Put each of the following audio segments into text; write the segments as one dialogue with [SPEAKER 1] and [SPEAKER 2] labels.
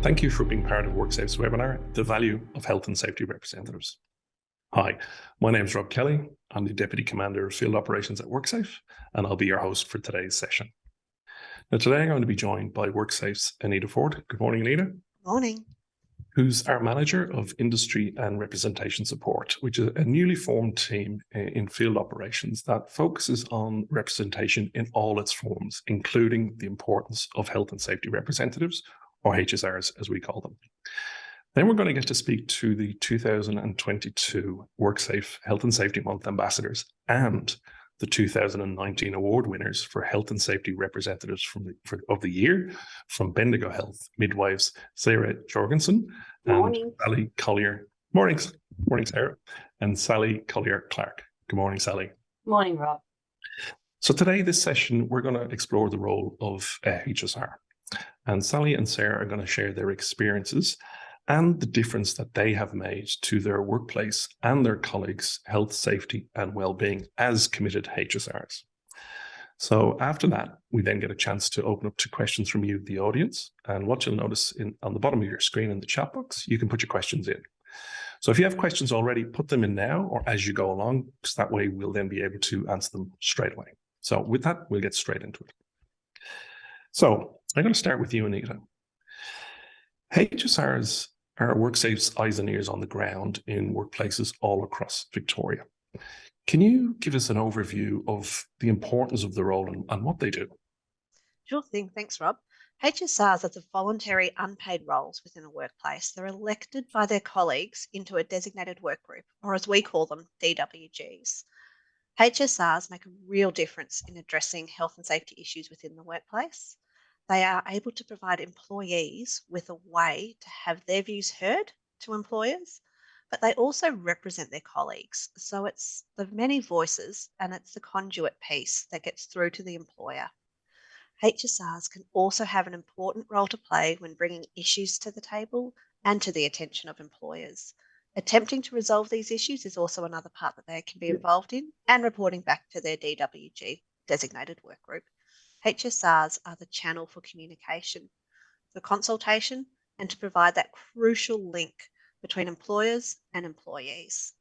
[SPEAKER 1] thank you for being part of WorkSafe's webinar, The Value of Health and Safety Representatives. Hi, my name is Rob Kelly. I'm the Deputy Commander of Field Operations at WorkSafe, and I'll be your host for today's session. Now, today I'm going to be joined by WorkSafe's Anita Ford. Good morning, Anita.
[SPEAKER 2] Morning.
[SPEAKER 1] Who's our Manager of Industry and Representation Support, which is a newly formed team in field operations that focuses on representation in all its forms, including the importance of health and safety representatives, or HSRs as we call them. Then we're going to get to speak to the 2022 WorkSafe Health and Safety Month ambassadors and the 2019 award winners for Health and Safety Representatives of the Year from Bendigo Health, midwives Sara Jorgenson and Sally Collier. Morning, Sara. And Sally Collier-Clarke. Good morning, Sally.
[SPEAKER 3] Morning, Rob.
[SPEAKER 1] So today, this session, we're going to explore the role of HSR. And Sally and Sara are going to share their experiences and the difference that they have made to their workplace and their colleagues' health, safety, and well-being as committed HSRs. So after that, we then get a chance to open up to questions from you, the audience. And what you'll notice on the bottom of your screen in the chat box, you can put your questions in. So if you have questions already, put them in now or as you go along, because that way we'll then be able to answer them straight away. So with that, we'll get straight into it. So I'm going to start with you, Anita. HSRs are WorkSafe's eyes and ears on the ground in workplaces all across Victoria. Can you give us an overview of the importance of the role and what they do?
[SPEAKER 2] Sure thing. Thanks, Rob. HSRs are the voluntary unpaid roles within a workplace. They're elected by their colleagues into a designated work group, or as we call them, DWGs. HSRs make a real difference in addressing health and safety issues within the workplace. They are able to provide employees with a way to have their views heard to employers, but they also represent their colleagues. So it's the many voices and it's the conduit piece that gets through to the employer. HSRs can also have an important role to play when bringing issues to the table and to the attention of employers. Attempting to resolve these issues is also another part that they can be involved in, and reporting back to their DWG designated work group. HSRs are the channel for communication, for consultation, and to provide that crucial link between employers and employees.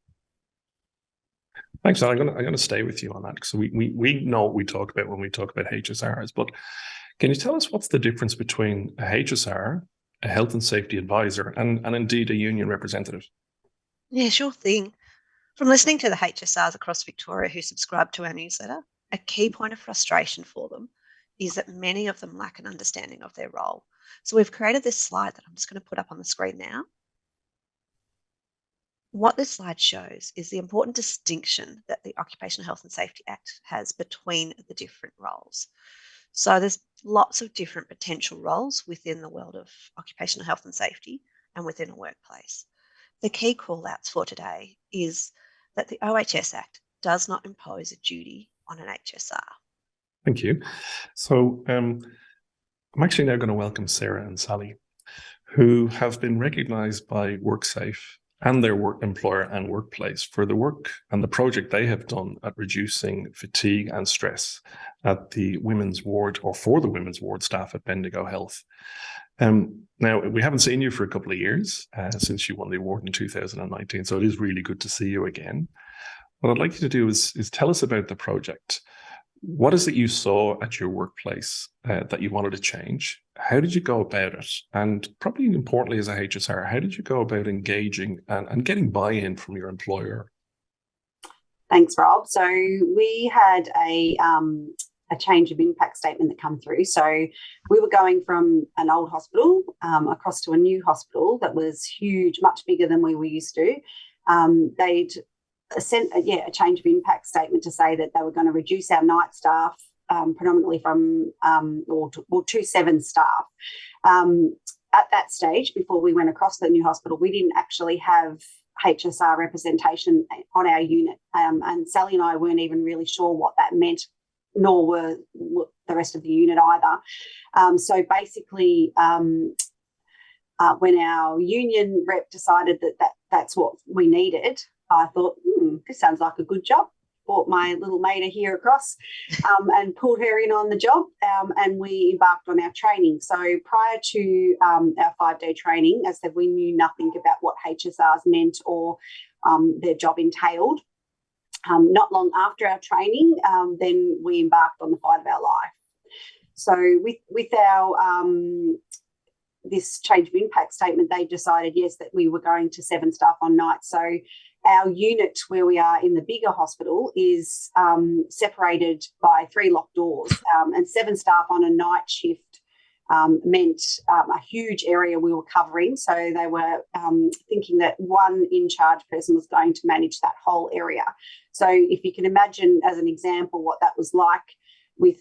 [SPEAKER 1] Thanks, I'm going to stay with you on that, because we know what we talk about when we talk about HSRs, but can you tell us what's the difference between a HSR, a health and safety advisor, and indeed a union representative?
[SPEAKER 2] Yeah, sure thing. From listening to the HSRs across Victoria who subscribe to our newsletter, a key point of frustration for them is that many of them lack an understanding of their role. So we've created this slide that I'm just going to put up on the screen now. What this slide shows is the important distinction that the Occupational Health and Safety Act has between the different roles. So there's lots of different potential roles within the world of occupational health and safety and within a workplace. The key call-outs for today is that the OHS Act does not impose a duty on an HSR.
[SPEAKER 1] Thank you. So I'm actually now going to welcome Sara and Sally, who have been recognised by WorkSafe and their employer and workplace for the work and the project they have done at reducing fatigue and stress at the women's ward, or for the women's ward staff at Bendigo Health. Now, we haven't seen you for a couple of years since you won the award in 2019, so it is really good to see you again. What I'd like you to do is tell us about the project. What is it you saw at your workplace that you wanted to change? How did you go about it? And probably importantly as a HSR, how did you go about engaging and getting buy-in from your employer?
[SPEAKER 3] Thanks, Rob. So we had a change of impact statement that come through. So we were going from an old hospital across to a new hospital that was huge, much bigger than we were used to. They'd sent a change of impact statement to say that they were going to reduce our night staff predominantly from to 7 staff. At that stage, before we went across to the new hospital, we didn't actually have HSR representation on our unit, and Sally and I weren't even really sure what that meant, nor were the rest of the unit either. So basically, when our union rep decided that that's what we needed, I thought, this sounds like a good job. brought my little mater here across and pulled her in on the job, and we embarked on our training. So prior to our 5-day training, as I said, we knew nothing about what HSRs meant or their job entailed. Not long after our training, then we embarked on the fight of our life. So with our this change of impact statement, they decided, yes, that we were going to 7 staff on night. So our unit where we are in the bigger hospital is separated by 3 locked doors, and 7 staff on a night shift meant a huge area we were covering. So they were thinking that one in-charge person was going to manage that whole area. So if you can imagine, as an example, what that was like with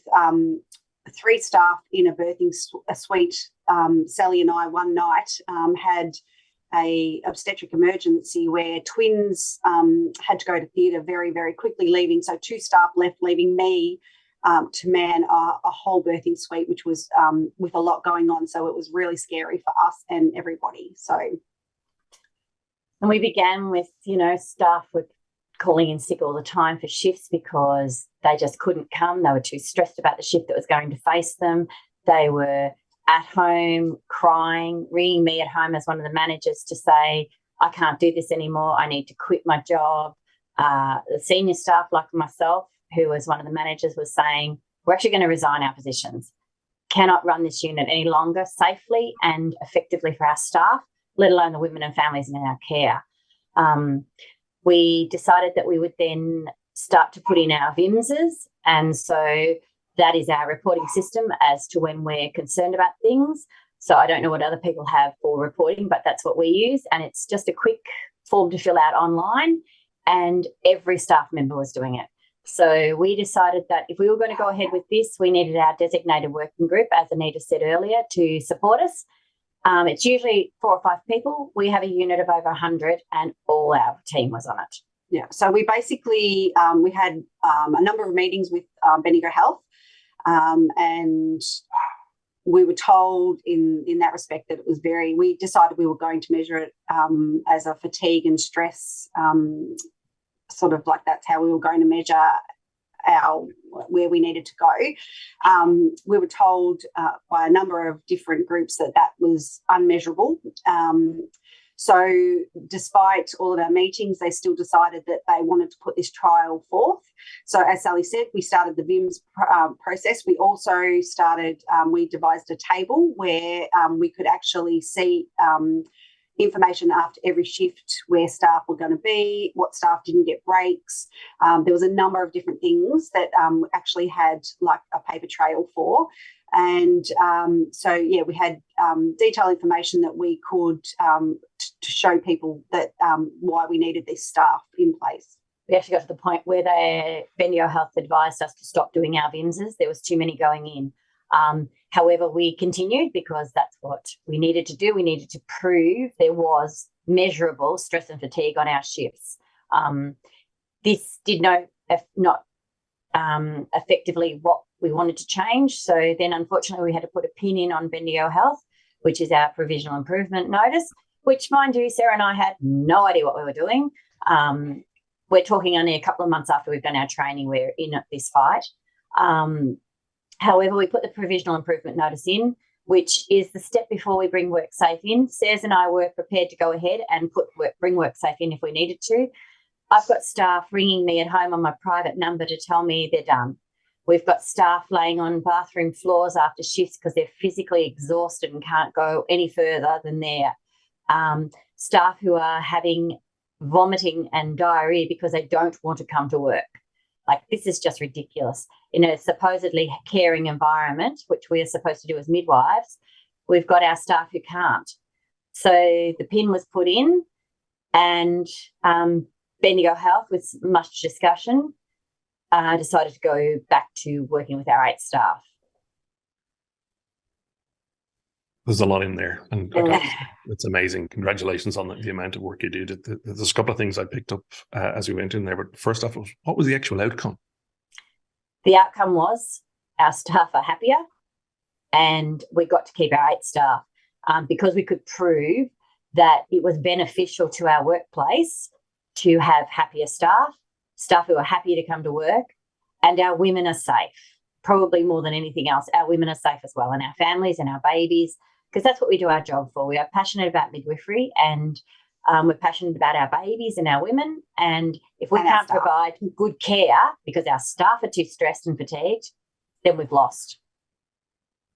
[SPEAKER 3] 3 staff in a birthing suite. Sally and I one night had a obstetric emergency where twins had to go to theatre very, very quickly, leaving. So 2 staff left, leaving me to man a whole birthing suite, which was with a lot going on. So it was really scary for us and everybody. So,
[SPEAKER 4] and we began with, staff were calling in sick all the time for shifts because they just couldn't come. They were too stressed about the shift that was going to face them. They were at home crying, ringing me at home as one of the managers to say, I can't do this anymore. I need to quit my job. The senior staff like myself, who was one of the managers, was saying, we're actually going to resign our positions. Cannot run this unit any longer safely and effectively for our staff, let alone the women and families in our care. We decided that we would then start to put in our VIMSs, and so that is our reporting system as to when we're concerned about things. So I don't know what other people have for reporting, but that's what we use, and it's just a quick form to fill out online, and every staff member was doing it. So we decided that if we were going to go ahead with this, we needed our designated working group, as Anita said earlier, to support us. It's usually 4 or 5 people. We have a unit of over 100 and all our team was on it.
[SPEAKER 3] Yeah, so we basically, we had a number of meetings with Bendigo Health, and we were told in that respect that it was we decided we were going to measure it as a fatigue and stress, sort of like that's how we were going to measure where we needed to go. We were told by a number of different groups that was unmeasurable. So despite all of our meetings, they still decided that they wanted to put this trial forth. So as Sally said, we started the VIMS process. We also started, we devised a table where we could actually see information after every shift where staff were going to be, what staff didn't get breaks. There was a number of different things that actually had like a paper trail for. And so, yeah, we had detailed information that we could to show people that why we needed this staff in place.
[SPEAKER 4] We actually got to the point where Bendigo Health advised us to stop doing our VIMSs. There was too many going in. However, we continued because that's what we needed to do. We needed to prove there was measurable stress and fatigue on our shifts. This did not effectively what we wanted to change. So then, unfortunately, we had to put a pin in on Bendigo Health, which is our provisional improvement notice, which, mind you, Sarah and I had no idea what we were doing. We're talking only a couple of months after we've done our training, we're in this fight. However, we put the provisional improvement notice in, which is the step before we bring WorkSafe in. Sarah and I were prepared to go ahead and bring WorkSafe in if we needed to. I've got staff ringing me at home on my private number to tell me they're done. We've got staff laying on bathroom floors after shifts because they're physically exhausted and can't go any further than there. Staff who are having vomiting and diarrhea because they don't want to come to work. Like, this is just ridiculous. In a supposedly caring environment, which we are supposed to do as midwives, we've got our staff who can't. So the pin was put in, and Bendigo Health, with much discussion, decided to go back to working with our 8 staff.
[SPEAKER 1] There's a lot in there, and it's amazing. Congratulations on the amount of work you did. There's a couple of things I picked up as we went in there, but first off, what was the actual outcome?
[SPEAKER 4] The outcome was our staff are happier, and we got to keep our 8 staff because we could prove that it was beneficial to our workplace to have happier staff staff who are happy to come to work, and our women are safe. Probably more than anything else, our women are safe as well, and our families and our babies, because that's what we do our job for. We are passionate about midwifery, and we're passionate about our babies and our women. And if we can't provide good care because our staff are too stressed and fatigued, then we've lost.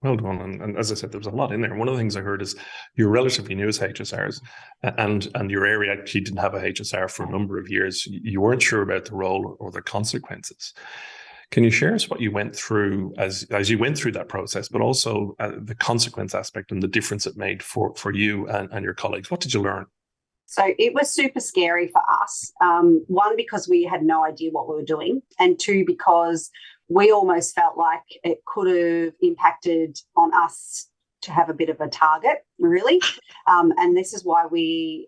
[SPEAKER 1] Well done. And as I said, there was a lot in there. One of the things I heard is you're relatively new as HSRs, and your area actually didn't have a HSR for a number of years. You weren't sure about the role or the consequences. Can you share us what you went through as you went through that process, but also the consequence aspect and the difference it made for you and your colleagues? What did you learn?
[SPEAKER 3] So it was super scary for us. One, because we had no idea what we were doing, and two, because we almost felt like it could have impacted on us to have a bit of a target, really. And this is why we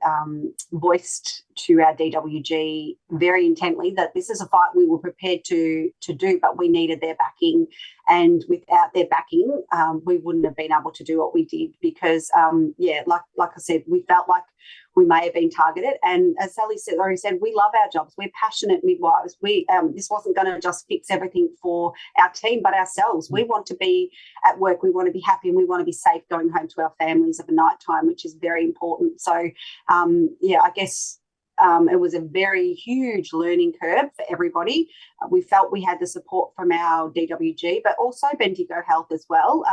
[SPEAKER 3] voiced to our DWG very intently that this is a fight we were prepared to do, but we needed their backing. And without their backing, we wouldn't have been able to do what we did because, like I said, we felt like we may have been targeted. And as Sally already said, we love our jobs. We're passionate midwives. This wasn't going to just fix everything for our team, but ourselves. We want to be at work. We want to be happy, and we want to be safe going home to our families of a night time, which is very important. So, I guess it was a very huge learning curve for everybody. We felt we had the support from our DWG, but also Bendigo Health as well.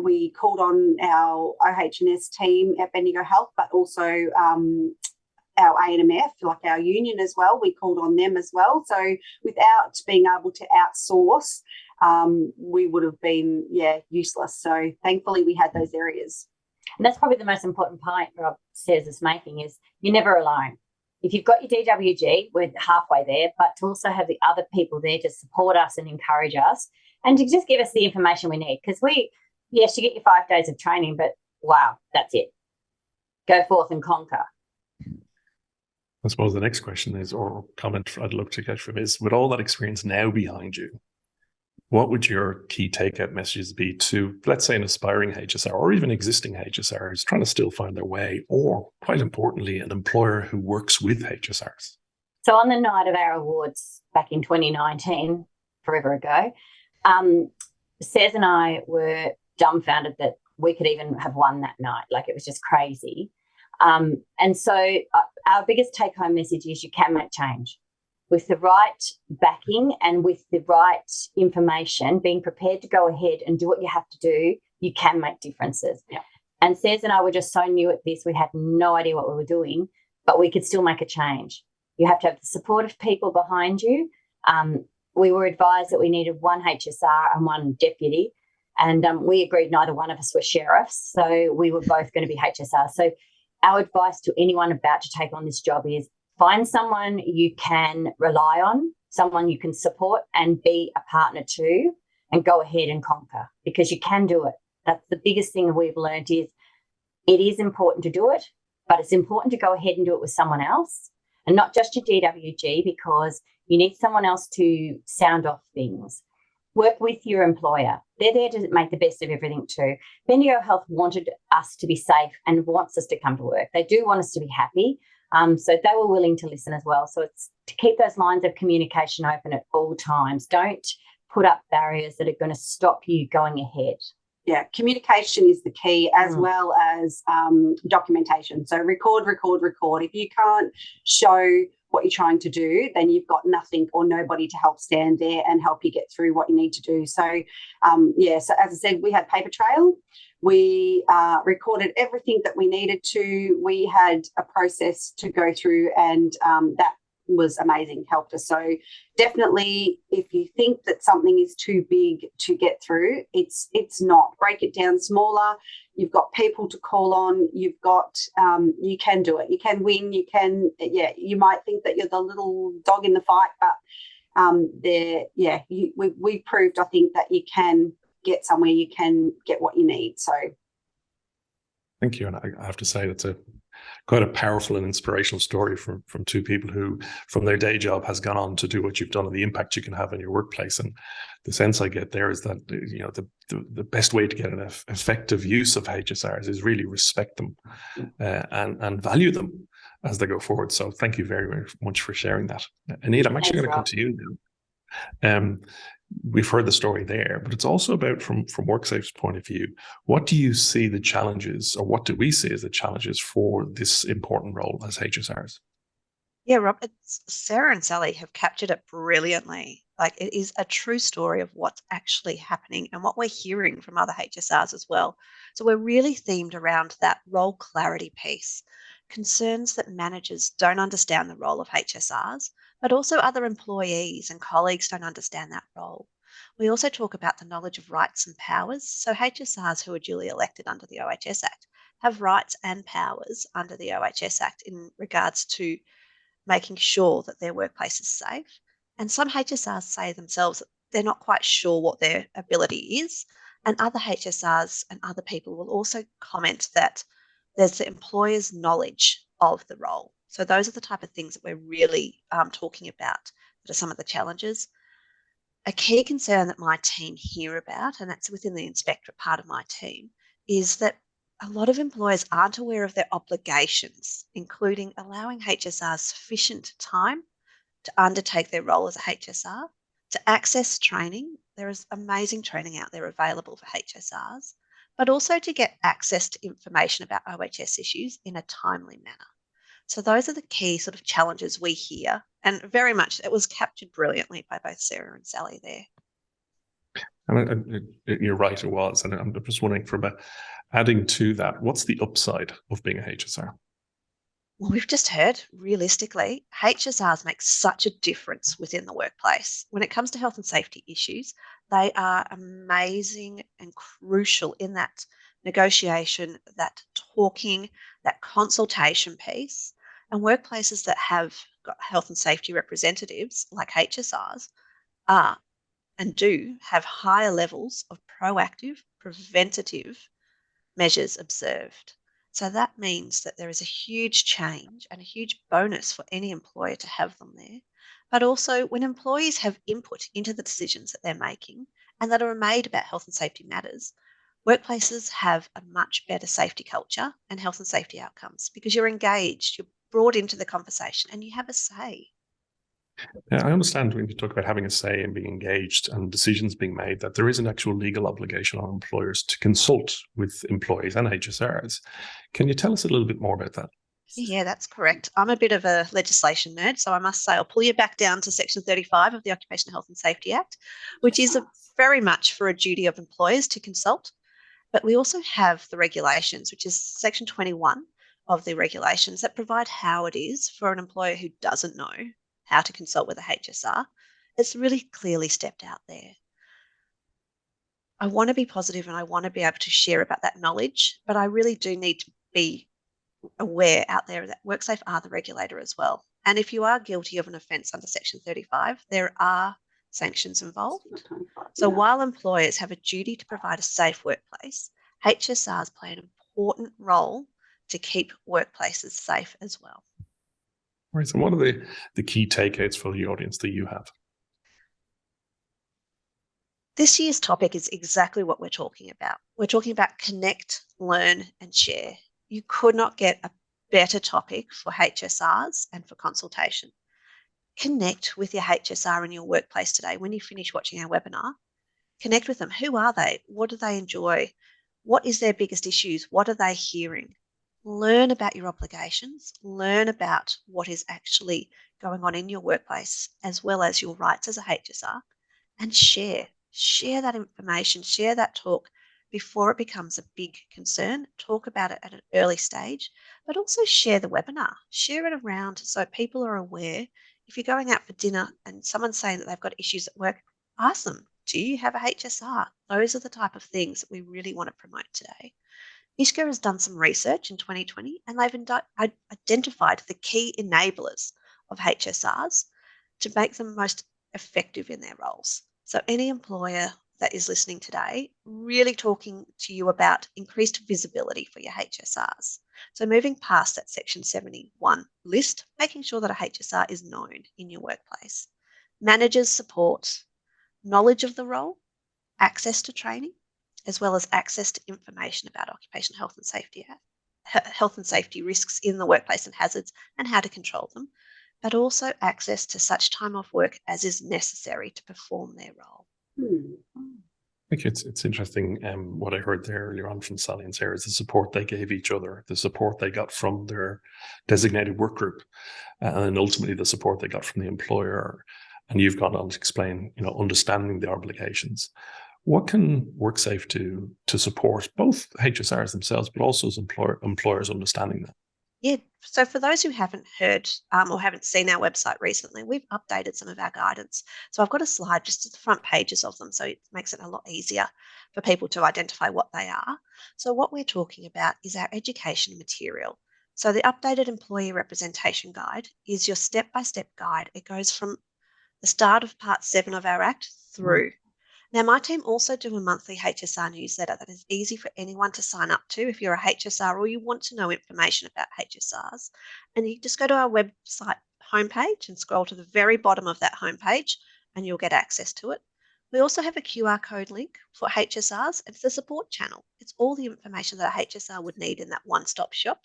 [SPEAKER 3] We called on our OH&S team at Bendigo Health, but also our ANMF, like our union as well. We called on them as well. So without being able to outsource, we would have been, useless. So thankfully we had those areas.
[SPEAKER 4] And that's probably the most important point Rob says is making is you're never alone. If you've got your DWG, we're halfway there, but to also have the other people there to support us and encourage us and to just give us the information we need. Because you get your 5 days of training, but wow, that's it. Go forth and conquer.
[SPEAKER 1] I suppose the next question is, or comment I'd love to get from is, with all that experience now behind you, what would your key takeout messages be to, let's say, an aspiring HSR or even existing HSR who's trying to still find their way, or quite importantly, an employer who works with HSRs?
[SPEAKER 4] So on the night of our awards back in 2019, forever ago, Saz and I were dumbfounded that we could even have won that night. Like, it was just crazy. And so our biggest take-home message is you can make change. With the right backing and with the right information, being prepared to go ahead and do what you have to do, you can make differences.
[SPEAKER 3] Yeah.
[SPEAKER 4] And Saz and I were just so new at this, we had no idea what we were doing, but we could still make a change. You have to have the support of people behind you. We were advised that we needed one HSR and one deputy, and we agreed neither one of us were sheriffs, so we were both going to be HSR. So our advice to anyone about to take on this job is find someone you can rely on, someone you can support and be a partner to, and go ahead and conquer, because you can do it. That's the biggest thing that we've learned is it is important to do it, but it's important to go ahead and do it with someone else and not just your DWG, because you need someone else to sound off things. Work with your employer. They're there to make the best of everything too. Bendigo Health wanted us to be safe and wants us to come to work. They do want us to be happy. So they were willing to listen as well. So it's to keep those lines of communication open at all times. Don't put up barriers that are going to stop you going ahead.
[SPEAKER 3] Yeah, communication is the key, as well as documentation. So record. If you can't show what you're trying to do, then you've got nothing or nobody to help stand there and help you get through what you need to do. So, so as I said, we had paper trail. We recorded everything that we needed to. We had a process to go through, and that was amazing, helped us. So definitely, if you think that something is too big to get through, it's not. Break it down smaller. You've got people to call on. You've got, you can do it. You can win. You can, you might think that you're the little dog in the fight, but we proved, I think, that you can get somewhere, you can get what you need. So
[SPEAKER 1] thank you. And I have to say that's quite a powerful and inspirational story from two people who, from their day job, has gone on to do what you've done and the impact you can have in your workplace. And the sense I get there is that, the best way to get an effective use of HSRs is really respect them and value them as they go forward. So thank you very, very much for sharing that. Anita, I'm actually going to come to you now. We've heard the story there, but it's also about from WorkSafe's point of view, what do you see the challenges, or what do we see as the challenges for this important role as HSRs?
[SPEAKER 2] Yeah, Rob, Sarah and Sally have captured it brilliantly. Like, it is a true story of what's actually happening and what we're hearing from other HSRs as well. So we're really themed around that role clarity piece, concerns that managers don't understand the role of HSRs, but also other employees and colleagues don't understand that role. We also talk about the knowledge of rights and powers. So HSRs who are duly elected under the OHS Act have rights and powers under the OHS Act in regards to making sure that their workplace is safe. And some HSRs say themselves that they're not quite sure what their ability is. And other HSRs and other people will also comment that there's the employer's knowledge of the role. So those are the type of things that we're really talking about that are some of the challenges. A key concern that my team hear about, and that's within the inspectorate part of my team, is that a lot of employers aren't aware of their obligations, including allowing HSRs sufficient time to undertake their role as a HSR, to access training. There is amazing training out there available for HSRs, but also to get access to information about OHS issues in a timely manner. So those are the key sort of challenges we hear, and very much it was captured brilliantly by both Sarah and Sally there.
[SPEAKER 1] And you're right, it was. And I'm just wondering, adding to that, what's the upside of being a HSR?
[SPEAKER 2] Well, we've just heard, realistically, HSRs make such a difference within the workplace. When it comes to health and safety issues, they are amazing and crucial in that negotiation, that talking, that consultation piece. And workplaces that have got health and safety representatives like HSRs are and do have higher levels of proactive, preventative measures observed. So that means that there is a huge change and a huge bonus for any employer to have them there. But also, when employees have input into the decisions that they're making and that are made about health and safety matters, workplaces have a much better safety culture and health and safety outcomes because you're engaged, you're brought into the conversation, and you have a say.
[SPEAKER 1] Yeah, I understand when you talk about having a say and being engaged and decisions being made, that there is an actual legal obligation on employers to consult with employees and HSRs. Can you tell us a little bit more about that?
[SPEAKER 2] Yeah, that's correct. I'm a bit of a legislation nerd, so I must say I'll pull you back down to Section 35 of the Occupational Health and Safety Act, which is very much for a duty of employers to consult. But we also have the regulations, which is Section 21 of the regulations that provide how it is for an employer who doesn't know how to consult with a HSR. It's really clearly stepped out there. I want to be positive and I want to be able to share about that knowledge, but I really do need to be aware out there that WorkSafe are the regulator as well. And if you are guilty of an offence under Section 35, there are sanctions involved. So while employers have a duty to provide a safe workplace, HSRs play an important role to keep workplaces safe as well.
[SPEAKER 1] Right. So what are the key takeaways for the audience that you have?
[SPEAKER 2] This year's topic is exactly what we're talking about. We're talking about connect, learn, and share. You could not get a better topic for HSRs and for consultation. Connect with your HSR in your workplace today. When you finish watching our webinar, connect with them. Who are they? What do they enjoy? What is their biggest issues? What are they hearing? Learn about your obligations. Learn about what is actually going on in your workplace, as well as your rights as a HSR, and share. Share that information, share that talk before it becomes a big concern. Talk about it at an early stage, but also share the webinar. Share it around so people are aware. If you're going out for dinner and someone's saying that they've got issues at work, ask them, do you have a HSR? Those are the type of things that we really want to promote today. ISCA has done some research in 2020 and they've identified the key enablers of HSRs to make them most effective in their roles. So any employer that is listening today, really talking to you about increased visibility for your HSRs. So moving past that Section 71 list, making sure that a HSR is known in your workplace. Managers support knowledge of the role, access to training, as well as access to information about occupational health and safety health and safety risks in the workplace and hazards and how to control them, but also access to such time off work as is necessary to perform their role.
[SPEAKER 1] I think it's interesting what I heard there earlier on from Sally and Sarah is the support they gave each other, the support they got from their designated work group, and ultimately the support they got from the employer. And you've gone on to explain, understanding the obligations. What can WorkSafe do to support both HSRs themselves, but also as employers understanding that?
[SPEAKER 2] Yeah, so for those who haven't heard or haven't seen our website recently, we've updated some of our guidance. So I've got a slide just at the front pages of them, so it makes it a lot easier for people to identify what they are. So what we're talking about is our education material. So the updated employee representation guide is your step-by-step guide. It goes from the start of part 7 of our Act through. Now, my team also do a monthly HSR newsletter that is easy for anyone to sign up to if you're a HSR or you want to know information about HSRs. And you just go to our website homepage and scroll to the very bottom of that homepage and you'll get access to it. We also have a QR code link for HSRs. It's the support channel. It's all the information that a HSR would need in that one-stop shop.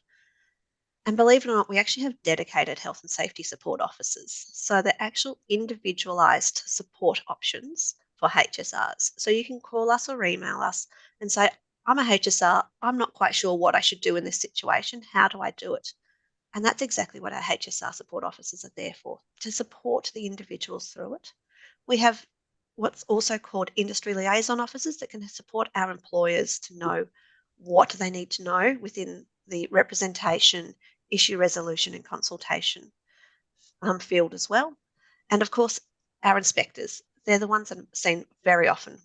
[SPEAKER 2] And believe it or not, we actually have dedicated health and safety support officers. So they're actual individualised support options for HSRs. So you can call us or email us and say, I'm a HSR, I'm not quite sure what I should do in this situation. How do I do it? And that's exactly what our HSR support officers are there for, to support the individuals through it. We have what's also called industry liaison officers that can support our employers to know what they need to know within the representation, issue resolution and consultation field as well. And of course, our inspectors, they're the ones that are seen very often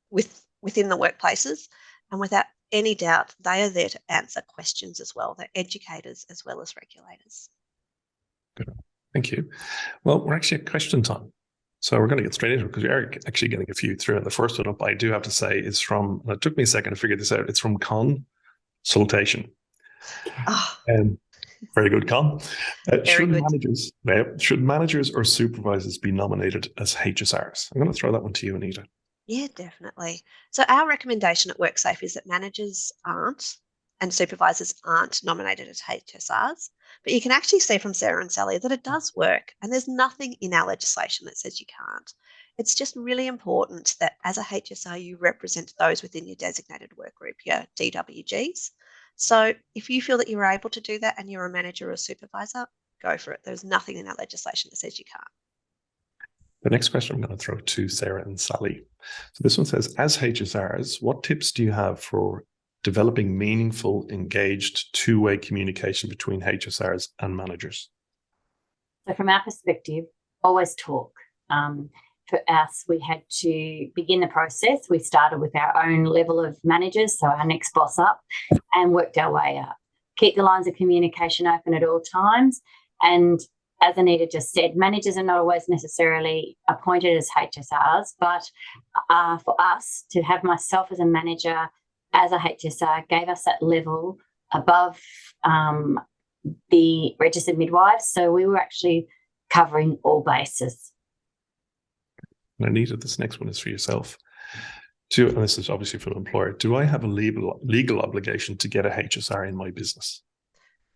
[SPEAKER 2] within the workplaces. And without any doubt, they are there to answer questions as well. They're educators as well as regulators.
[SPEAKER 1] Good. Thank you. Well, we're actually at question time. So we're going to get straight into it because we are actually getting a few through. And the first one up, I do have to say, is from, and it took me a second to figure this out, it's from consultation.
[SPEAKER 2] Oh,
[SPEAKER 1] very good, Con.
[SPEAKER 2] good.
[SPEAKER 1] Should managers or supervisors be nominated as HSRs? I'm going to throw that one to you, Anita.
[SPEAKER 2] Yeah, definitely. So our recommendation at WorkSafe is that managers aren't and supervisors aren't nominated as HSRs. But you can actually see from Sara and Sally that it does work, and there's nothing in our legislation that says you can't. It's just really important that as a HSR, you represent those within your designated work group, your DWGs. So if you feel that you're able to do that and you're a manager or a supervisor, go for it. There's nothing in our legislation that says you can't.
[SPEAKER 1] The next question I'm going to throw to Sara and Sally. So this one says, as HSRs, what tips do you have for developing meaningful, engaged, two-way communication between HSRs and managers?
[SPEAKER 4] So from our perspective, always talk. For us, we had to begin the process. We started with our own level of managers, so our next boss up, and worked our way up. Keep the lines of communication open at all times. And as Anita just said, managers are not always necessarily appointed as HSRs, but for us to have myself as a manager, as a HSR, gave us that level above the registered midwives. So we were actually covering all bases.
[SPEAKER 1] And Anita, this next one is for yourself. And this is obviously for the employer. Do I have a legal obligation to get a HSR in my business?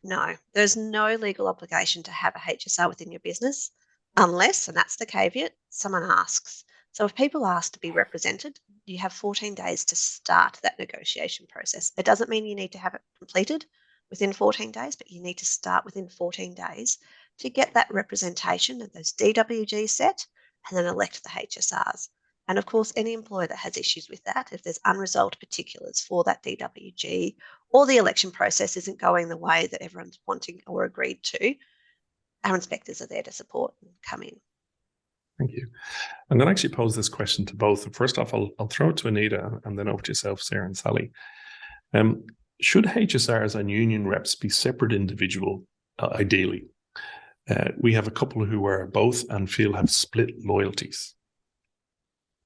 [SPEAKER 2] No, there's no legal obligation to have a HSR within your business unless, and that's the caveat, someone asks. So if people ask to be represented, you have 14 days to start that negotiation process. It doesn't mean you need to have it completed within 14 days, but you need to start within 14 days to get that representation of those DWGs set and then elect the HSRs. And of course, any employer that has issues with that, if there's unresolved particulars for that DWG or the election process isn't going the way that everyone's wanting or agreed to, our inspectors are there to support and come in.
[SPEAKER 1] Thank you. I'm going to actually pose this question to both. First off, I'll throw it to Anita and then over to yourself, Sara and Sally. Should HSRs and union reps be separate individual, ideally? We have a couple who are both and feel have split loyalties.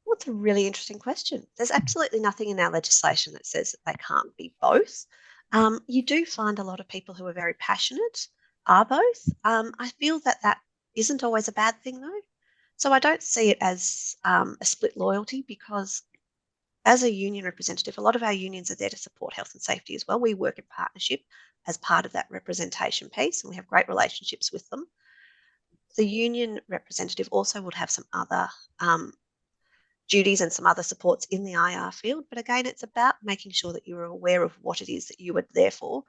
[SPEAKER 2] Well, it's a really interesting question. There's absolutely nothing in our legislation that says that they can't be both. You do find a lot of people who are very passionate are both. I feel that isn't always a bad thing, though. So I don't see it as a split loyalty because as a union representative, a lot of our unions are there to support health and safety as well. We work in partnership as part of that representation piece, and we have great relationships with them. The union representative also would have some other duties and some other supports in the IR field. But again, it's about making sure that you're aware of what it is that you are there for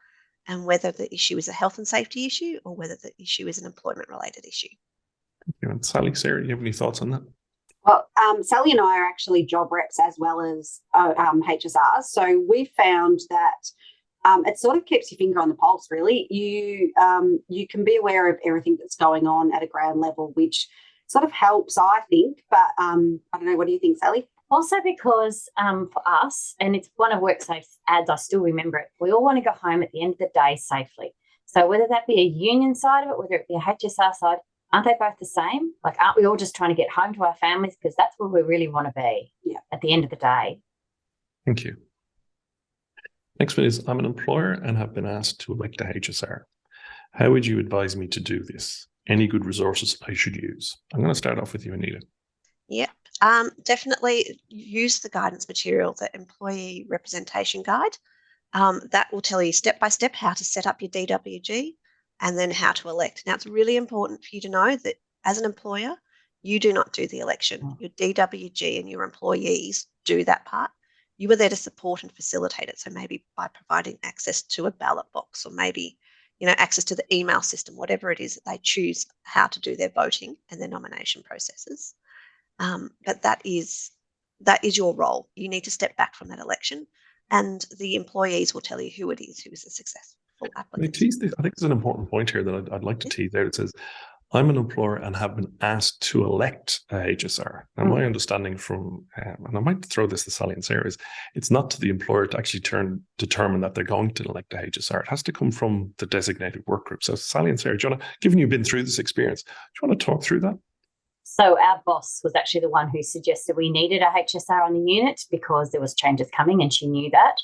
[SPEAKER 2] and whether the issue is a health and safety issue or whether the issue is an employment-related issue.
[SPEAKER 1] Thank you. And Sally, Sarah, do you have any thoughts on that?
[SPEAKER 3] Well, Sally and I are actually job reps as well as HSRs. So we found that it sort of keeps your finger on the pulse, really. You can be aware of everything that's going on at a ground level, which sort of helps, I think. But I don't know, what do you think, Sally?
[SPEAKER 4] Also because for us, and it's one of WorkSafe's ads, I still remember it, we all want to go home at the end of the day safely. So whether that be a union side of it, whether it be a HSR side, aren't they both the same? Like, aren't we all just trying to get home to our families? Because that's where we really want to be at the end of the day.
[SPEAKER 1] Thank you. Next one is, I'm an employer and have been asked to elect a HSR. How would you advise me to do this? Any good resources I should use? I'm going to start off with you, Anita.
[SPEAKER 2] Yep. Definitely use the guidance material, the Employee Representation Guide. That will tell you step by step how to set up your DWG and then how to elect. Now, it's really important for you to know that as an employer, you do not do the election. Your DWG and your employees do that part. You are there to support and facilitate it. So maybe by providing access to a ballot box or maybe, access to the email system, whatever it is that they choose how to do their voting and their nomination processes. But that is your role. You need to step back from that election, and the employees will tell you who it is who is a successful applicant.
[SPEAKER 1] I think there's an important point here that I'd like to tease out. It says, I'm an employer and have been asked to elect a HSR. Now, my understanding from, and I might throw this to Sally and Sarah, is it's not to the employer to actually determine that they're going to elect a HSR. It has to come from the designated work group. So Sally and Sarah, given you've been through this experience, do you want to talk through that?
[SPEAKER 4] So our boss was actually the one who suggested we needed a HSR on the unit because there was changes coming and she knew that.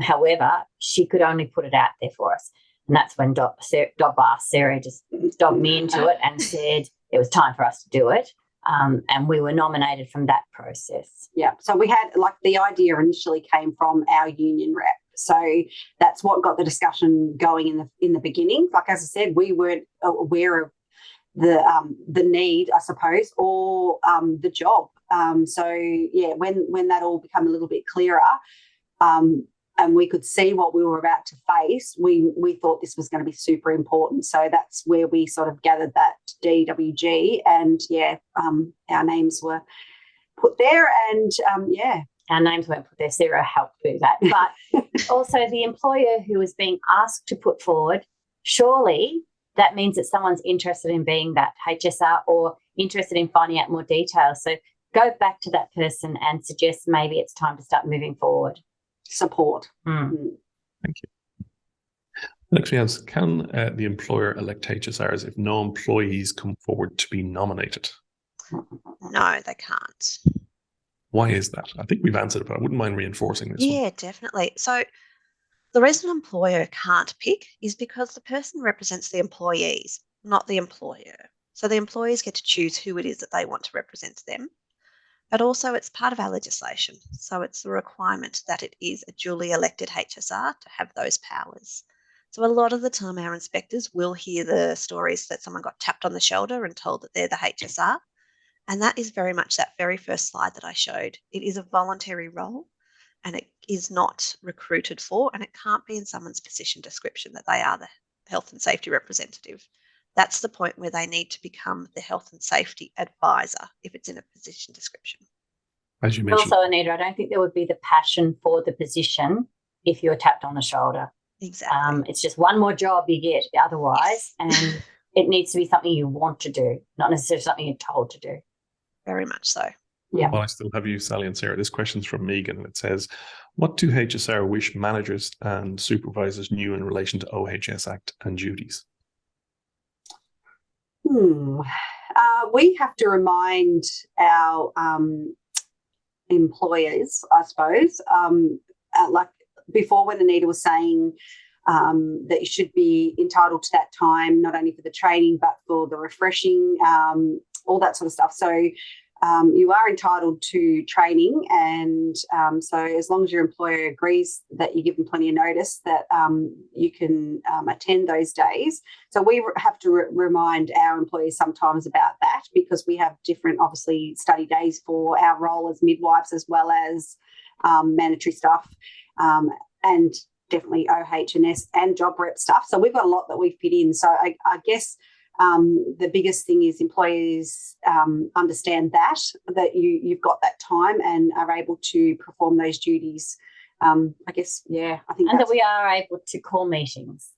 [SPEAKER 4] However, she could only put it out there for us. And that's when Dob asked Sarah, just dobbed me into it and said it was time for us to do it. And we were nominated from that process.
[SPEAKER 3] Yeah. So we had, the idea initially came from our union rep. So that's what got the discussion going in the beginning. Like, as I said, we weren't aware of the need, I suppose, or the job. So yeah, when that all became a little bit clearer, and we could see what we were about to face, we thought this was going to be super important. So that's where we sort of gathered that DWG, and our names were put there, and
[SPEAKER 4] our names weren't put there. Sarah helped do that, but also the employer who was being asked to put forward, surely that means that someone's interested in being that HSR or interested in finding out more details. So go back to that person and suggest maybe it's time to start moving forward.
[SPEAKER 3] Support.
[SPEAKER 1] Thank you. Next we have, can the employer elect HSRs if no employees come forward to be nominated?
[SPEAKER 2] No, they can't.
[SPEAKER 1] Why is that? I think we've answered it, but I wouldn't mind reinforcing this one.
[SPEAKER 2] Yeah, definitely. So the reason an employer can't pick is because the person represents the employees, not the employer. So the employees get to choose who it is that they want to represent them. But also it's part of our legislation. So it's a requirement that it is a duly elected HSR to have those powers. So a lot of the time our inspectors will hear the stories that someone got tapped on the shoulder and told that they're the HSR. And that is very much that very first slide that I showed. It is a voluntary role and it is not recruited for, and it can't be in someone's position description that they are the health and safety representative. That's the point where they need to become the health and safety advisor if it's in a position description.
[SPEAKER 1] As you mentioned.
[SPEAKER 4] Also, Anita, I don't think there would be the passion for the position if you're tapped on the shoulder.
[SPEAKER 2] Exactly.
[SPEAKER 4] It's just one more job you get otherwise, and it needs to be something you want to do, not necessarily something you're told to do.
[SPEAKER 2] Very much so.
[SPEAKER 4] Yeah.
[SPEAKER 1] Well, I still have you, Sally and Sarah. This question's from Megan, and it says, what do HSR wish managers and supervisors knew in relation to OHS Act and duties?
[SPEAKER 3] We have to remind our employers, I suppose, like before when Anita was saying that you should be entitled to that time, not only for the training, but for the refreshing, all that sort of stuff. So you are entitled to training, and so as long as your employer agrees that you give them plenty of notice, that you can attend those days. So we have to remind our employees sometimes about that, because we have different, obviously, study days for our role as midwives, as well as mandatory stuff, and definitely OH&S and job rep stuff. So we've got a lot that we fit in. So I guess the biggest thing is employees understand that you've got that time and are able to perform those duties. I guess, yeah, I think,
[SPEAKER 4] and that we are able to call meetings.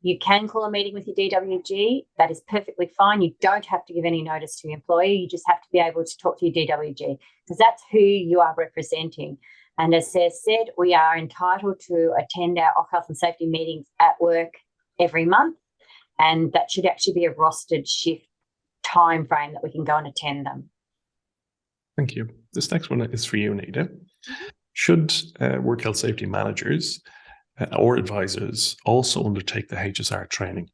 [SPEAKER 4] You can call a meeting with your DWG. That is perfectly fine. You don't have to give any notice to your employer. You just have to be able to talk to your DWG, because that's who you are representing. And as Sarah said, we are entitled to attend our health and safety meetings at work every month, and that should actually be a rostered shift time frame that we can go and attend them.
[SPEAKER 1] Thank you. This next one is for you, Nita. Should work health safety managers or advisors also undertake the HSR training?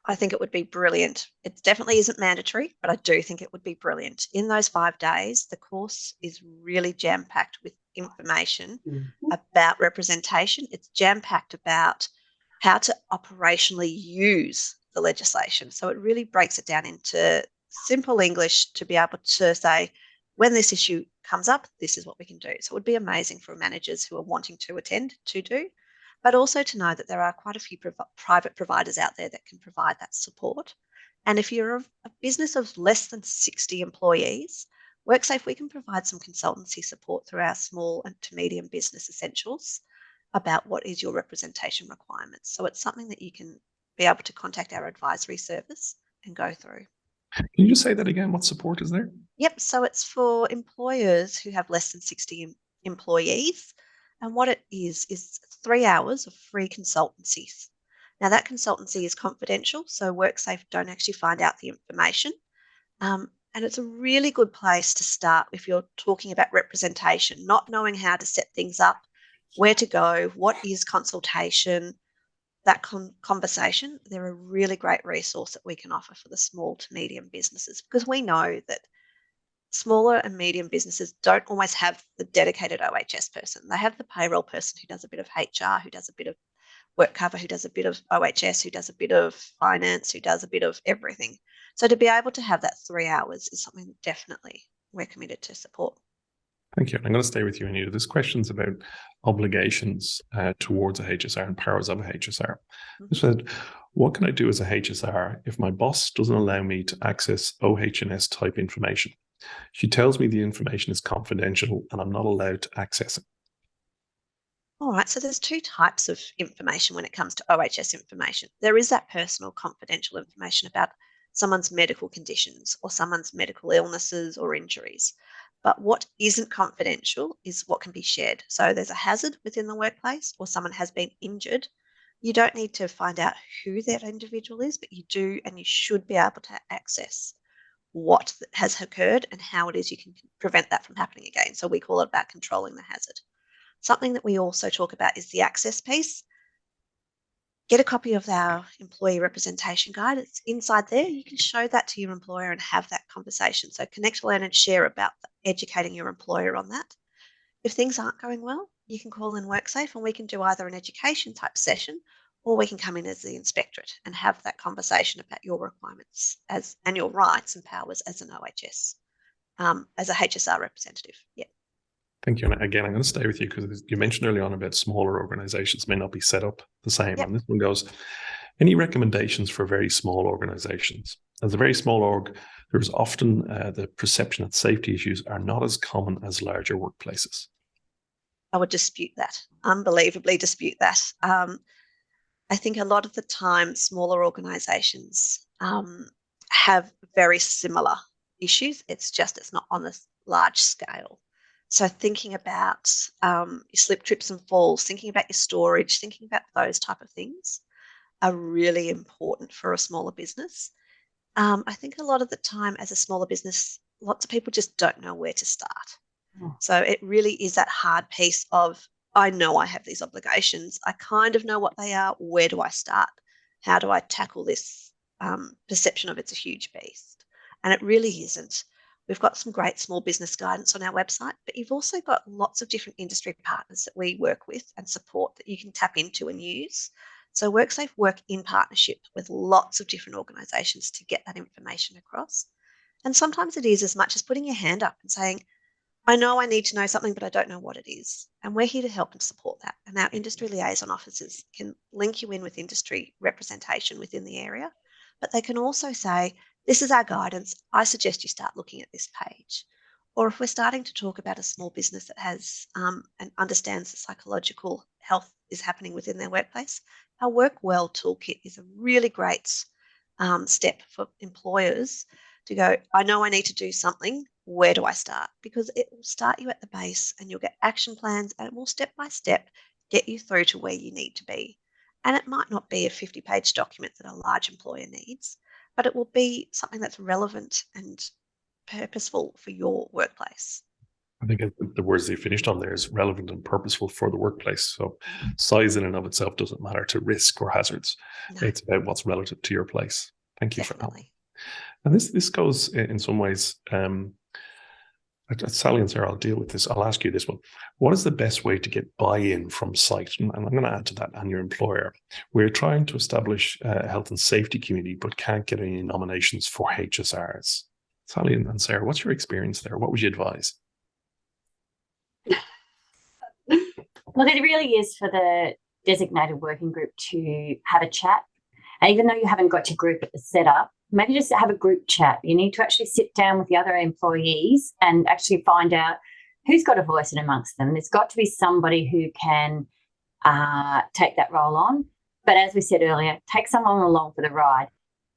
[SPEAKER 2] I think it would be brilliant. It definitely isn't mandatory, but I do think it would be brilliant. In those 5 days, the course is really jam-packed with information about representation. It's jam-packed about how to operationally use the legislation. So it really breaks it down into simple English to be able to say, when this issue comes up, this is what we can do. So it would be amazing for managers who are wanting to attend to do, but also to know that there are quite a few private providers out there that can provide that support. And if you're a business of less than 60 employees, WorkSafe, we can provide some consultancy support through our small and to medium business essentials about what is your representation requirements. So it's something that you can be able to contact our advisory service and go through.
[SPEAKER 1] Can you just say that again? What support is there?
[SPEAKER 2] Yep. So it's for employers who have less than 60 employees. And what it is 3 hours of free consultancies. Now, that consultancy is confidential, so WorkSafe don't actually find out the information. And it's a really good place to start if you're talking about representation, not knowing how to set things up, where to go, what is consultation, that conversation. They're a really great resource that we can offer for the small to medium businesses, because we know that smaller and medium businesses don't always have the dedicated OHS person. They have the payroll person who does a bit of HR, who does a bit of work cover, who does a bit of OHS, who does a bit of finance, who does a bit of everything. So to be able to have that 3 hours is something that definitely we're committed to support.
[SPEAKER 1] Thank you. I'm going to stay with you, Anita. There's questions about obligations towards a HSR and powers of a HSR. I said, what can I do as a HSR if my boss doesn't allow me to access OH&S type information? She tells me the information is confidential and I'm not allowed to access it.
[SPEAKER 2] All right, so there's 2 types of information when it comes to OHS information. There is that personal confidential information about someone's medical conditions or someone's medical illnesses or injuries. But what isn't confidential is what can be shared. So there's a hazard within the workplace or someone has been injured. You don't need to find out who that individual is, but you do and you should be able to access what has occurred and how it is you can prevent that from happening again. So we call it about controlling the hazard. Something that we also talk about is the access piece. Get a copy of our employee representation guide. It's inside there. You can show that to your employer and have that conversation. So connect, learn and share about educating your employer on that. If things aren't going well, you can call in WorkSafe and we can do either an education type session or we can come in as the inspectorate and have that conversation about your requirements and your rights and powers as an OHS, as a HSR representative. Yeah.
[SPEAKER 1] Thank you. And again, I'm going to stay with you because you mentioned early on about smaller organizations may not be set up the same.
[SPEAKER 2] Yep.
[SPEAKER 1] And this one goes, any recommendations for very small organizations? As a very small org, there's often the perception that safety issues are not as common as larger workplaces.
[SPEAKER 2] I would dispute that, unbelievably dispute that. I think a lot of the time smaller organisations have very similar issues. It's not on a large scale. So thinking about your slip, trips and falls, thinking about your storage, thinking about those type of things are really important for a smaller business. I think a lot of the time as a smaller business, lots of people just don't know where to start. So it really is that hard piece of, I know I have these obligations. I kind of know what they are. Where do I start? How do I tackle this perception of it's a huge beast? And it really isn't. We've got some great small business guidance on our website, but you've also got lots of different industry partners that we work with and support that you can tap into and use. So WorkSafe work in partnership with lots of different organisations to get that information across. And sometimes it is as much as putting your hand up and saying, I know I need to know something, but I don't know what it is. And we're here to help and support that. And our industry liaison officers can link you in with industry representation within the area, but they can also say, this is our guidance. I suggest you start looking at this page. Or if we're starting to talk about a small business that has and understands that psychological health is happening within their workplace, our Work Well toolkit is a really great step for employers to go, I know I need to do something. Where do I start? Because it will start you at the base and you'll get action plans and it will step by step get you through to where you need to be. And it might not be a 50-page document that a large employer needs, but it will be something that's relevant and purposeful for your workplace.
[SPEAKER 1] I think the words they finished on there is relevant and purposeful for the workplace. So size in and of itself doesn't matter to risk or hazards. No. It's about what's relative to your place. Thank you
[SPEAKER 2] Definitely.
[SPEAKER 1] for that. And this goes in some ways, Sally and Sarah, I'll deal with this. I'll ask you this one. What is the best way to get buy-in from site? And I'm going to add to that, and your employer. We're trying to establish a health and safety committee, but can't get any nominations for HSRs. Sally and Sarah, what's your experience there? What would you advise?
[SPEAKER 4] Look, it really is for the designated working group to have a chat. And even though you haven't got your group set up, maybe just have a group chat. You need to actually sit down with the other employees and actually find out who's got a voice in amongst them. There's got to be somebody who can take that role on. But as we said earlier, take someone along for the ride.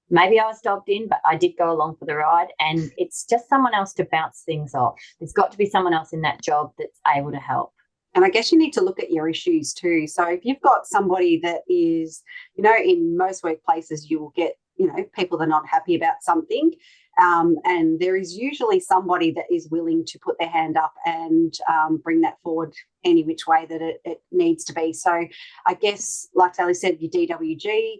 [SPEAKER 4] Maybe I was dobbed in, but I did go along for the ride, and it's just someone else to bounce things off. There's got to be someone else in that job that's able to help.
[SPEAKER 3] And I guess you need to look at your issues too. So if you've got somebody that is, in most workplaces, you will get, people that are not happy about something. And there is usually somebody that is willing to put their hand up and bring that forward any which way that it needs to be. So I guess, like Sally said, your DWG,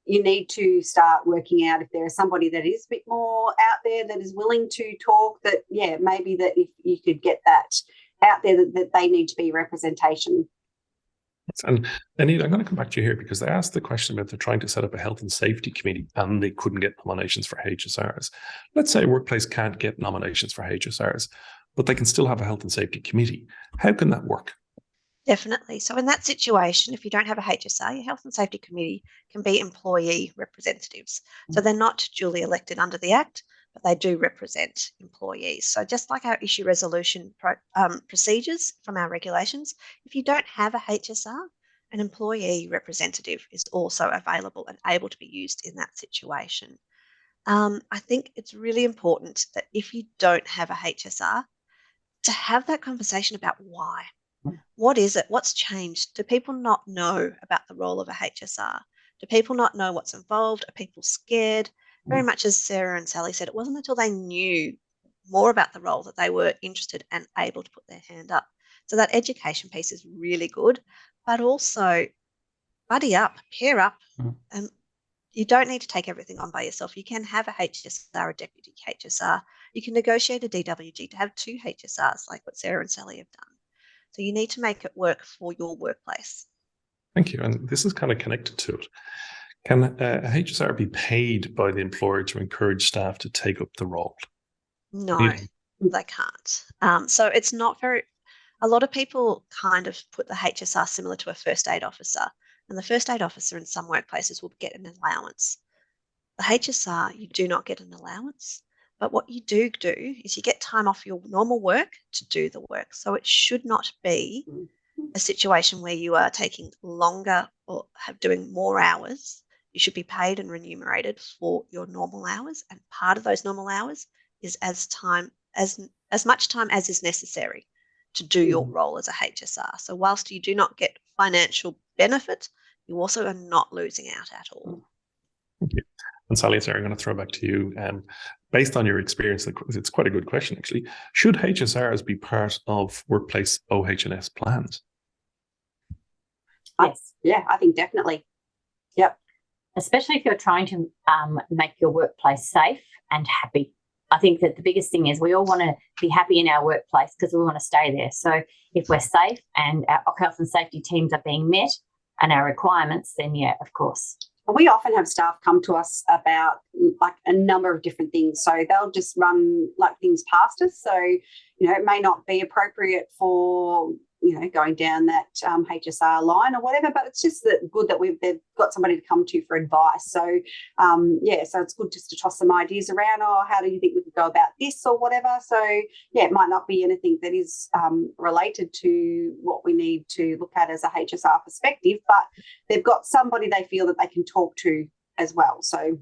[SPEAKER 3] you need to start working out if there is somebody that is a bit more out there that is willing to talk, that, maybe that if you could get that out there that they need to be representation.
[SPEAKER 1] And Anita, I'm going to come back to you here because they asked the question about they're trying to set up a health and safety committee and they couldn't get nominations for HSRs. Let's say a workplace can't get nominations for HSRs, but they can still have a health and safety committee. How can that work?
[SPEAKER 2] Definitely. So in that situation, if you don't have a HSR, your health and safety committee can be employee representatives. So they're not duly elected under the Act, but they do represent employees. So just like our issue resolution procedures from our regulations, if you don't have a HSR, an employee representative is also available and able to be used in that situation. I think it's really important that if you don't have a HSR, to have that conversation about why. What is it? What's changed? Do people not know about the role of a HSR? Do people not know what's involved? Are people scared? Very much as Sara and Sally said, it wasn't until they knew more about the role that they were interested and able to put their hand up. So that education piece is really good, but also buddy up, pair up. And you don't need to take everything on by yourself. You can have a HSR, a deputy HSR. You can negotiate a DWG to have 2 HSRs like what Sara and Sally have done. So you need to make it work for your workplace.
[SPEAKER 1] Thank you. And this is kind of connected to it. Can a HSR be paid by the employer to encourage staff to take up the role?
[SPEAKER 2] No, they can't. So it's not very, a lot of people kind of put the HSR similar to a first aid officer. And the first aid officer in some workplaces will get an allowance. The HSR, you do not get an allowance. But what you do is you get time off your normal work to do the work. So it should not be a situation where you are taking longer or doing more hours. You should be paid and remunerated for your normal hours. And part of those normal hours is as much time as is necessary to do your role as a HSR. So whilst you do not get financial benefit, you also are not losing out at all.
[SPEAKER 1] Thank you. And Sally, Sarah, I'm going to throw back to you. Based on your experience, it's quite a good question, actually. Should HSRs be part of workplace OH&S plans?
[SPEAKER 4] Yes.
[SPEAKER 3] Yeah, I think definitely. Yep.
[SPEAKER 4] Especially if you're trying to make your workplace safe and happy. I think that the biggest thing is we all want to be happy in our workplace because we want to stay there. So if we're safe and our health and safety teams are being met and our requirements, then yeah, of course.
[SPEAKER 3] We often have staff come to us about like a number of different things. So they'll just run like things past us. So, it may not be appropriate for, going down that HSR line or whatever, but it's just good that they've got somebody to come to for advice. So, so it's good just to toss some ideas around. Oh, how do you think we could go about this or whatever? So, it might not be anything that is related to what we need to look at as a HSR perspective, but they've got somebody they feel that they can talk to as well. So,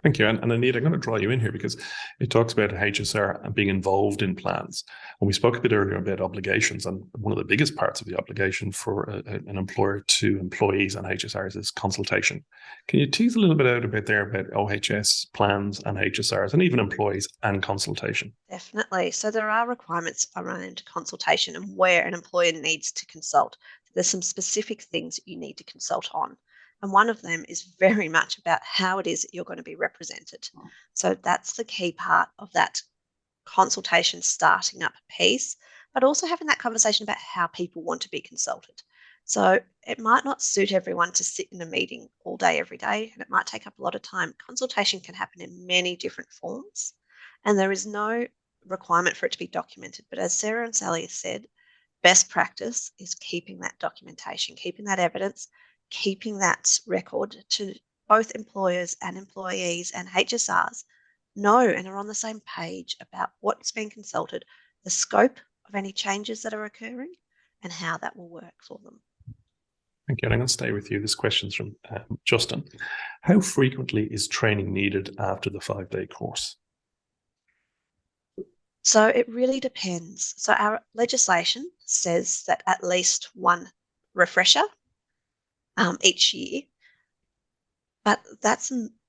[SPEAKER 1] thank you. And Anita, I'm going to draw you in here because it talks about HSR and being involved in plans. And we spoke a bit earlier about obligations, and one of the biggest parts of the obligation for an employer to employees and HSRs is consultation. Can you tease a little bit out about OHS plans and HSRs and even employees and consultation?
[SPEAKER 2] Definitely. So there are requirements around consultation and where an employer needs to consult. There's some specific things that you need to consult on. And one of them is very much about how it is that you're going to be represented. So that's the key part of that consultation starting up piece, but also having that conversation about how people want to be consulted. So it might not suit everyone to sit in a meeting all day, every day, and it might take up a lot of time. Consultation can happen in many different forms, and there is no requirement for it to be documented. But as Sara and Sally said, best practice is keeping that documentation, keeping that evidence, keeping that record to both employers and employees and HSRs know and are on the same page about what's being consulted, the scope of any changes that are occurring, and how that will work for them.
[SPEAKER 1] Thank you. And I'm going to stay with you. This question's from Justin. How frequently is training needed after the 5-day course?
[SPEAKER 2] So it really depends. So our legislation says that at least one refresher each year, but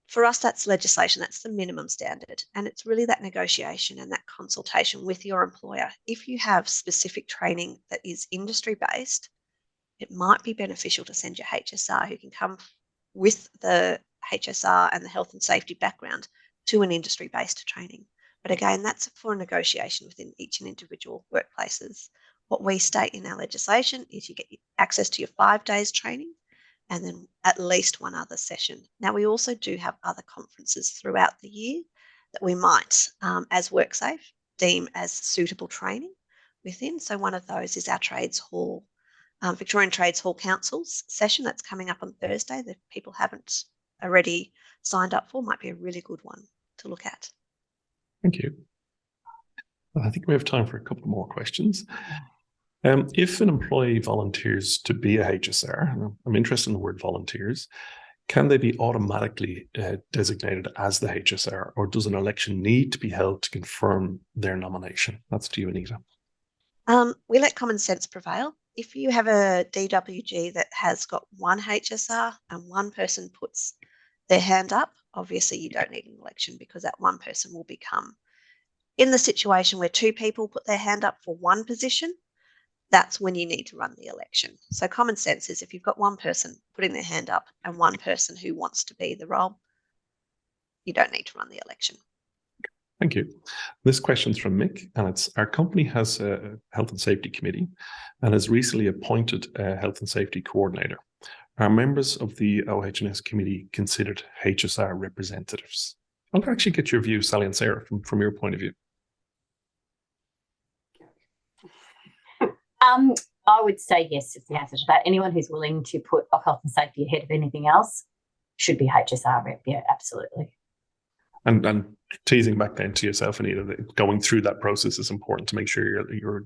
[SPEAKER 2] for us, that's legislation, that's the minimum standard. And it's really that negotiation and that consultation with your employer. If you have specific training that is industry-based, it might be beneficial to send your HSR who can come with the HSR and the health and safety background to an industry-based training. But again, that's for a negotiation within each and individual workplaces. What we state in our legislation is you get access to your 5 days training and then at least one other session. Now, we also do have other conferences throughout the year that we might, as WorkSafe, deem as suitable training within. So one of those is our Trades Hall, Victorian Trades Hall Council's session that's coming up on Thursday that people haven't already signed up for. Might be a really good one to look at.
[SPEAKER 1] Thank you. I think we have time for a couple more questions. If an employee volunteers to be a HSR, I'm interested in the word volunteers, can they be automatically designated as the HSR, or does an election need to be held to confirm their nomination? That's to you, Anita.
[SPEAKER 2] We let common sense prevail. If you have a DWG that has got one HSR and one person puts their hand up, obviously you don't need an election because that one person will become. In the situation where two people put their hand up for one position, that's when you need to run the election. So common sense is if you've got one person putting their hand up and one person who wants to be the role, you don't need to run the election.
[SPEAKER 1] Thank you. This question's from Mick, and it's our company has a health and safety committee and has recently appointed a health and safety coordinator. Are members of the OH&S committee considered HSR representatives? I'll actually get your view, Sally and Sarah, from your point of view.
[SPEAKER 4] I would say yes is the answer to that. Anyone who's willing to put health and safety ahead of anything else should be HSR rep. Yeah, absolutely.
[SPEAKER 1] And teasing back then to yourself, Anita, that going through that process is important to make sure you're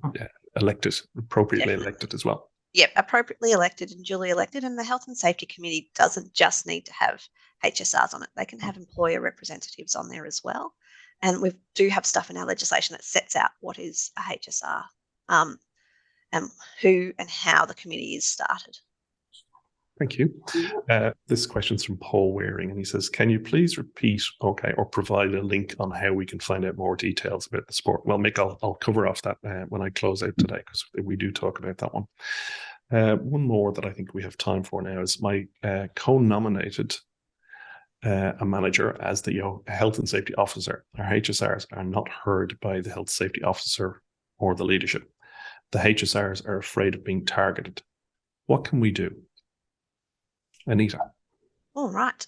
[SPEAKER 1] elected, appropriately elected as well.
[SPEAKER 2] Yep, appropriately elected and duly elected. And the Health and Safety Committee doesn't just need to have HSRs on it. They can have employer representatives on there as well. And we do have stuff in our legislation that sets out what is a HSR and who and how the committee is started.
[SPEAKER 1] Thank you. This question's from Paul Waring, and he says, can you please repeat, or provide a link on how we can find out more details about the sport? Well, Mick, I'll cover off that when I close out today, because we do talk about that one. One more that I think we have time for now is my co-nominated a manager as the health and safety officer, our HSRs are not heard by the health safety officer or the leadership. The HSRs are afraid of being targeted. What can we do? Anita.
[SPEAKER 2] All right.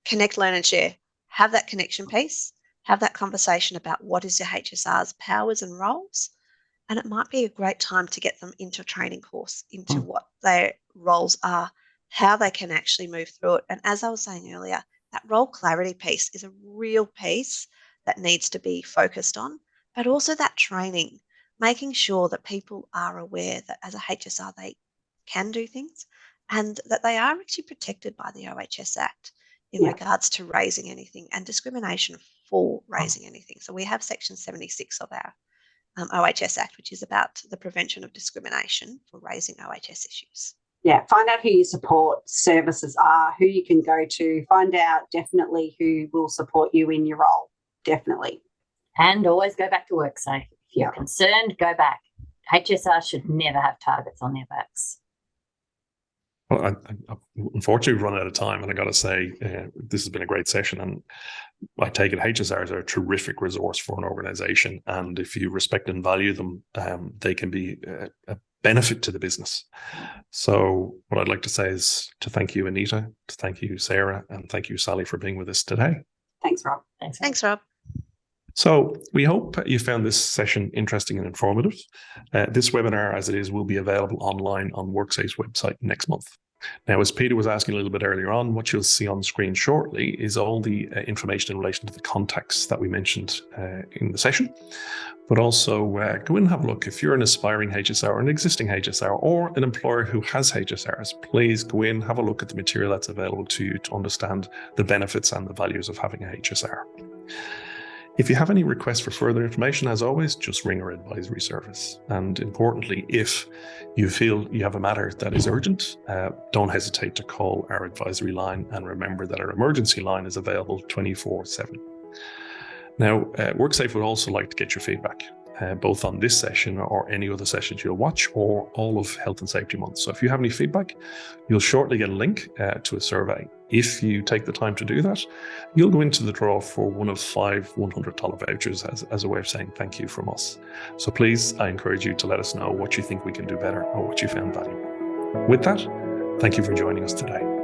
[SPEAKER 2] Connect, learn, and share. Have that connection piece. Have that conversation about what is your HSR's powers and roles. And it might be a great time to get them into a training course, into what their roles are, how they can actually move through it. And as I was saying earlier, that role clarity piece is a real piece that needs to be focused on, but also that training, making sure that people are aware that as a HSR, they can do things and that they are actually protected by the OHS Act in regards to raising anything and discrimination for raising anything. So we have Section 76 of our OHS Act, which is about the prevention of discrimination for raising OHS issues.
[SPEAKER 3] Yeah, find out who your support services are, who you can go to, find out definitely who will support you in your role, definitely.
[SPEAKER 4] And always go back to WorkSafe. If you're concerned, go back. HSR should never have targets on their backs.
[SPEAKER 1] Well, I unfortunately, we've run out of time, and I got to say, this has been a great session. And I take it HSRs are a terrific resource for an organisation, and if you respect and value them, they can be a benefit to the business. So, what I'd like to say is to thank you, Anita, to thank you, Sarah, and thank you, Sally, for being with us today.
[SPEAKER 3] Thanks, Rob.
[SPEAKER 2] Thanks, Rob.
[SPEAKER 1] So we hope you found this session interesting and informative. This webinar, as it is, will be available online on WorkSafe's website next month. Now, as Peter was asking a little bit earlier on, what you'll see on screen shortly is all the information in relation to the contacts that we mentioned in the session. But also go in and have a look. If you're an aspiring HSR, an existing HSR, or an employer who has HSRs, please go in, have a look at the material that's available to you to understand the benefits and the values of having a HSR. If you have any requests for further information, as always, just ring our advisory service. And importantly, if you feel you have a matter that is urgent, don't hesitate to call our advisory line, and remember that our emergency line is available 24/7. Now, WorkSafe would also like to get your feedback, both on this session or any other sessions you'll watch, or all of Health and Safety Month. So if you have any feedback, you'll shortly get a link to a survey. If you take the time to do that, you'll go into the draw for one of 5 $100 vouchers as a way of saying thank you from us. So please, I encourage you to let us know what you think we can do better or what you found valuable. With that, thank you for joining us today.